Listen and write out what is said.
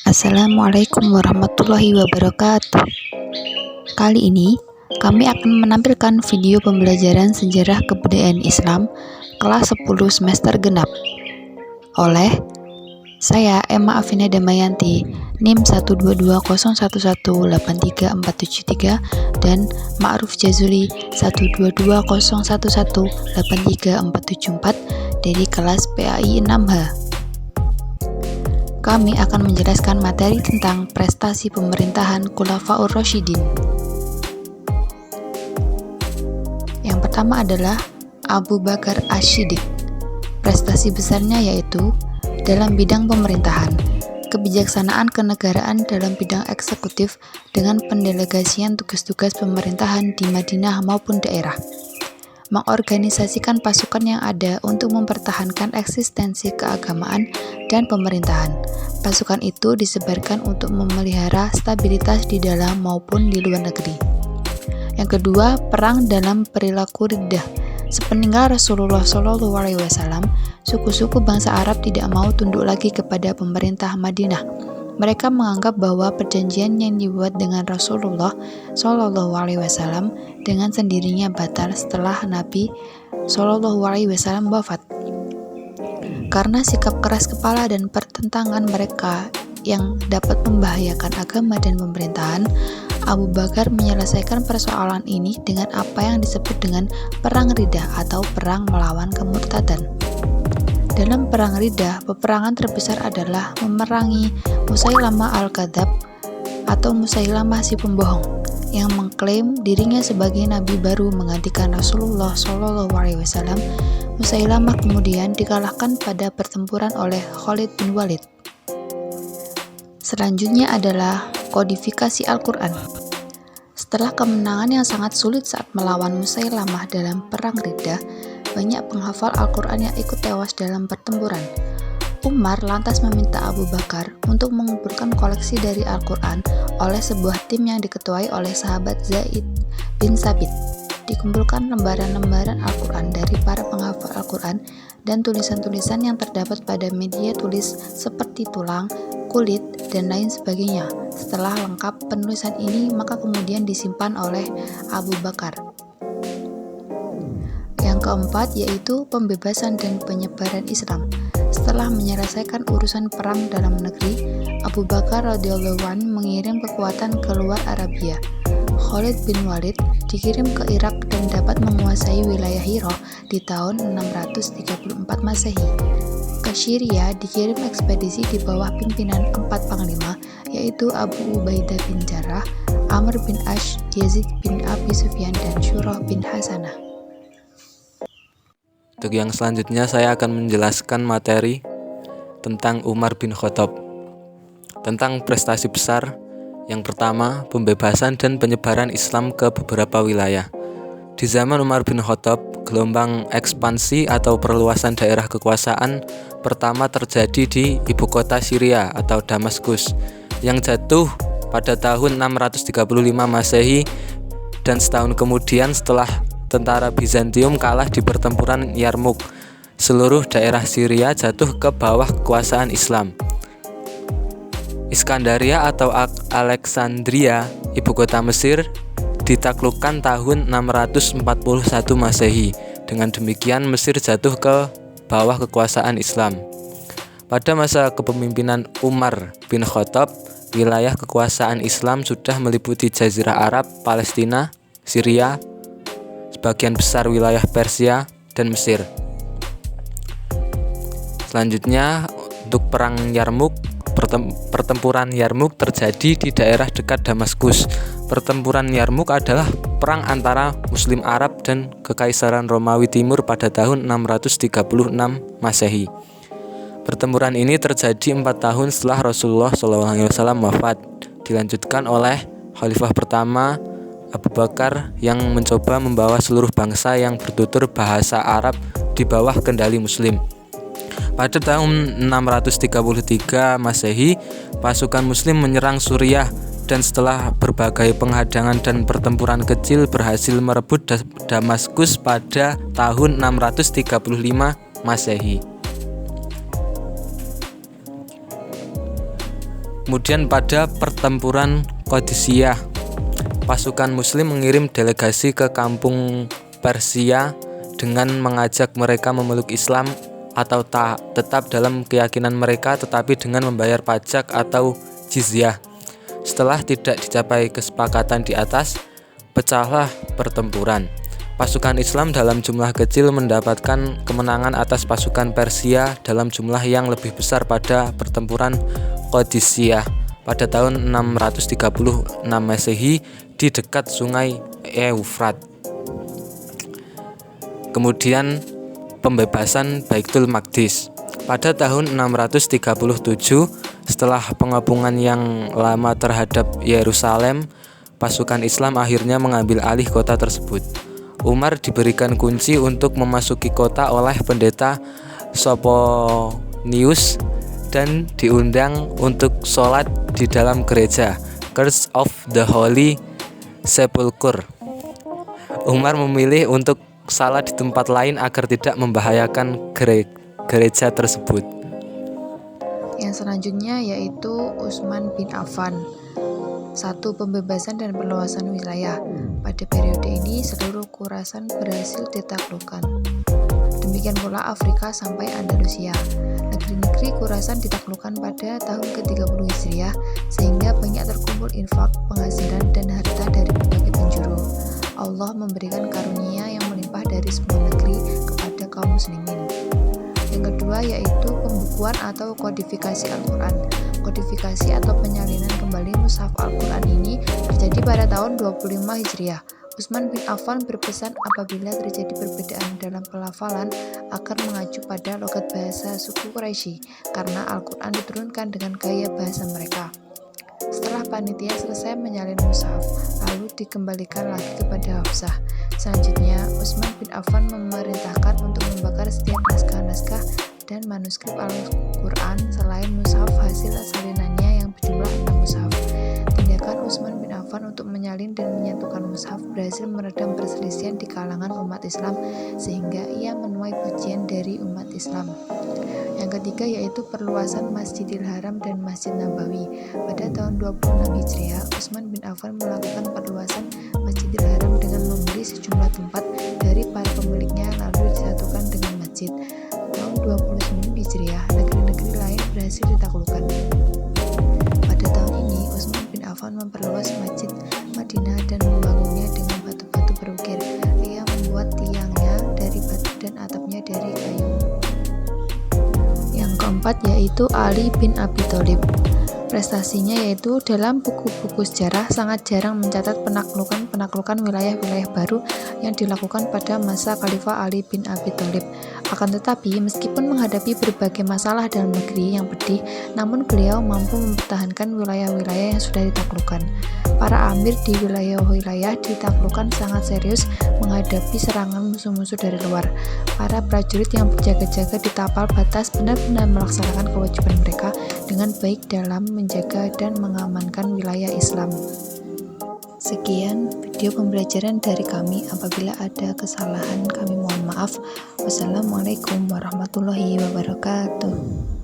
Assalamualaikum warahmatullahi wabarakatuh. Kali ini kami akan menampilkan video pembelajaran sejarah kebudayaan Islam kelas 10 semester genap oleh saya Emma Afina Damayanti, NIM 12201183473 dan Ma'ruf Jazuli 12201183474 dari kelas PAI 6H. Kami akan menjelaskan materi tentang prestasi pemerintahan Khulafaur Rasyidin. Yang pertama adalah Abu Bakar Asy-Shiddiq. Prestasi besarnya yaitu dalam bidang pemerintahan, kebijaksanaan kenegaraan dalam bidang eksekutif dengan pendelegasian tugas-tugas pemerintahan di Madinah maupun daerah, mengorganisasikan pasukan yang ada untuk mempertahankan eksistensi keagamaan dan pemerintahan. Pasukan itu disebarkan untuk memelihara stabilitas di dalam maupun di luar negeri. Yang kedua, perang dalam perilaku riddah. Sepeninggal Rasulullah SAW, suku-suku bangsa Arab tidak mau tunduk lagi kepada pemerintah Madinah. Mereka menganggap bahwa perjanjian yang dibuat dengan Rasulullah SAW dengan sendirinya batal setelah Nabi SAW wafat. Karena sikap keras kepala dan pertentangan mereka yang dapat membahayakan agama dan pemerintahan, Abu Bakar menyelesaikan persoalan ini dengan apa yang disebut dengan Perang Riddah atau perang melawan kemurtadan. Dalam Perang Riddah, peperangan terbesar adalah memerangi Musailamah al-Kadzab atau Musailamah si pembohong yang mengklaim dirinya sebagai nabi baru menggantikan Rasulullah SAW. Musailamah kemudian dikalahkan pada pertempuran oleh Khalid bin Walid. Selanjutnya adalah kodifikasi Al-Quran. Setelah kemenangan yang sangat sulit saat melawan Musailamah dalam Perang Riddah, banyak penghafal Al-Quran yang ikut tewas dalam pertempuran. Umar lantas meminta Abu Bakar untuk mengumpulkan koleksi dari Al-Quran oleh sebuah tim yang diketuai oleh sahabat Zaid bin Sabit. Dikumpulkan lembaran-lembaran Al-Quran dari para penghafal Al-Quran dan tulisan-tulisan yang terdapat pada media tulis seperti tulang, kulit, dan lain sebagainya. Setelah lengkap penulisan ini, maka kemudian disimpan oleh Abu Bakar. Yang keempat yaitu pembebasan dan penyebaran Islam. Setelah menyelesaikan urusan perang dalam negeri, Abu Bakar radhiyallahu anhu mengirim kekuatan ke luar Arabia. Khalid bin Walid dikirim ke Irak dan dapat menguasai wilayah Hira di tahun 634 Masehi. Ke Syria dikirim ekspedisi di bawah pimpinan 4 panglima yaitu Abu Ubaidah bin Jarrah, Amr bin Ash, Yazid bin Abi Sufyan, dan Syurah bin Hasanah. Untuk yang selanjutnya saya akan menjelaskan materi tentang Umar bin Khattab. Tentang prestasi besar. Yang pertama, pembebasan dan penyebaran Islam ke beberapa wilayah. Di zaman Umar bin Khattab, gelombang ekspansi atau perluasan daerah kekuasaan pertama terjadi di ibu kota Syria atau Damaskus yang jatuh pada tahun 635 Masehi dan setahun kemudian setelah tentara Bizantium kalah di pertempuran Yarmuk. Seluruh daerah Syria jatuh ke bawah kekuasaan Islam. Iskandaria atau Alexandria, ibu kota Mesir, ditaklukkan tahun 641 Masehi. Dengan demikian Mesir jatuh ke bawah kekuasaan Islam. Pada masa kepemimpinan Umar bin Khattab, wilayah kekuasaan Islam sudah meliputi Jazirah Arab, Palestina, Syria, sebagian besar wilayah Persia, dan Mesir. Selanjutnya, untuk perang Yarmuk, pertempuran Yarmuk terjadi di daerah dekat Damaskus. Pertempuran Yarmuk adalah perang antara Muslim Arab dan Kekaisaran Romawi Timur pada tahun 636 Masehi. Pertempuran ini terjadi 4 tahun setelah Rasulullah SAW wafat. Dilanjutkan oleh Khalifah pertama Abu Bakar yang mencoba membawa seluruh bangsa yang bertutur bahasa Arab di bawah kendali Muslim. Pada tahun 633 Masehi, pasukan Muslim menyerang Suriah dan setelah berbagai penghadangan dan pertempuran kecil berhasil merebut Damaskus pada tahun 635 Masehi. Kemudian pada pertempuran Qadisiyah, pasukan muslim mengirim delegasi ke kampung Persia dengan mengajak mereka memeluk Islam atau tetap dalam keyakinan mereka tetapi dengan membayar pajak atau jizyah. Setelah tidak dicapai kesepakatan di atas, pecahlah pertempuran. Pasukan Islam dalam jumlah kecil mendapatkan kemenangan atas pasukan Persia dalam jumlah yang lebih besar pada pertempuran Qadisiyah pada tahun 636 Masehi di dekat sungai Eufrat. Kemudian pembebasan Baitul Maqdis. Pada tahun 637, setelah pengepungan yang lama terhadap Yerusalem, pasukan Islam akhirnya mengambil alih kota tersebut. Umar diberikan kunci untuk memasuki kota oleh pendeta Soponius dan diundang untuk sholat di dalam gereja Church of the Holy Sepulchre. Umar memilih untuk salat di tempat lain agar tidak membahayakan gereja tersebut. Yang selanjutnya yaitu Utsman bin Affan. 1. Pembebasan dan perluasan wilayah. Pada periode ini seluruh Khurasan berhasil ditaklukkan. Demikian pula Afrika sampai Andalusia. Negeri-negeri Khurasan ditaklukkan pada tahun ke-30 Hijriah sehingga banyak terkumpul infak, penghasilan dan harta dari berbagai penjuru. Allah memberikan karunia yang melimpah dari semua negeri kepada kaum muslimin. Yang kedua yaitu pembukuan atau kodifikasi Al-Quran. Kodifikasi atau penyalinan kembali mushaf Al-Quran ini terjadi pada tahun 25 Hijriah. Utsman bin Affan berpesan apabila terjadi perbedaan dalam pelafalan agar mengacu pada logat bahasa suku Quraisy karena Al-Quran diturunkan dengan gaya bahasa mereka. Setelah panitia selesai menyalin mushaf, lalu dikembalikan lagi kepada Hafsah. Selanjutnya, Utsman bin Affan memerintahkan untuk membakar setiap naskah-naskah dan manuskrip Al-Quran selain mushaf hasil salinannya yang berjumlah 6 mushaf. Tindakan Utsman bin Affan untuk menyalin dan menyatukan mushaf berhasil meredam perselisihan di kalangan umat Islam sehingga ia menuai pujian dari umat Islam. Yang ketiga yaitu perluasan Masjidil Haram dan Masjid Nabawi. Pada tahun 26 Hijriah, Utsman bin Affan melakukan perluasan Masjidil Haram dengan membeli sejumlah tempat dari para pemiliknya lalu disatukan dengan masjid. Tahun 29 Hijriah, negeri-negeri lain berhasil ditaklukkan. Pada tahun ini, Utsman bin Affan memperluas Masjid Madinah dan membangunnya dengan batu-batu berukir. Ia membuat tiangnya dari batu dan atapnya dari kayu. Yang keempat yaitu Ali bin Abi Thalib. Prestasinya yaitu dalam buku-buku sejarah sangat jarang mencatat penaklukan wilayah-wilayah baru yang dilakukan pada masa Khalifah Ali bin Abi Thalib. Akan tetapi, meskipun menghadapi berbagai masalah dalam negeri yang pedih, namun beliau mampu mempertahankan wilayah-wilayah yang sudah ditaklukkan. Para amir di wilayah-wilayah ditaklukkan sangat serius menghadapi serangan musuh-musuh dari luar. Para prajurit yang berjaga-jaga di tapal batas benar-benar melaksanakan kewajiban mereka dengan baik dalam menjaga dan mengamankan wilayah Islam. Sekian video pembelajaran dari kami. Apabila ada kesalahan, kami mohon maaf. Wassalamualaikum warahmatullahi wabarakatuh.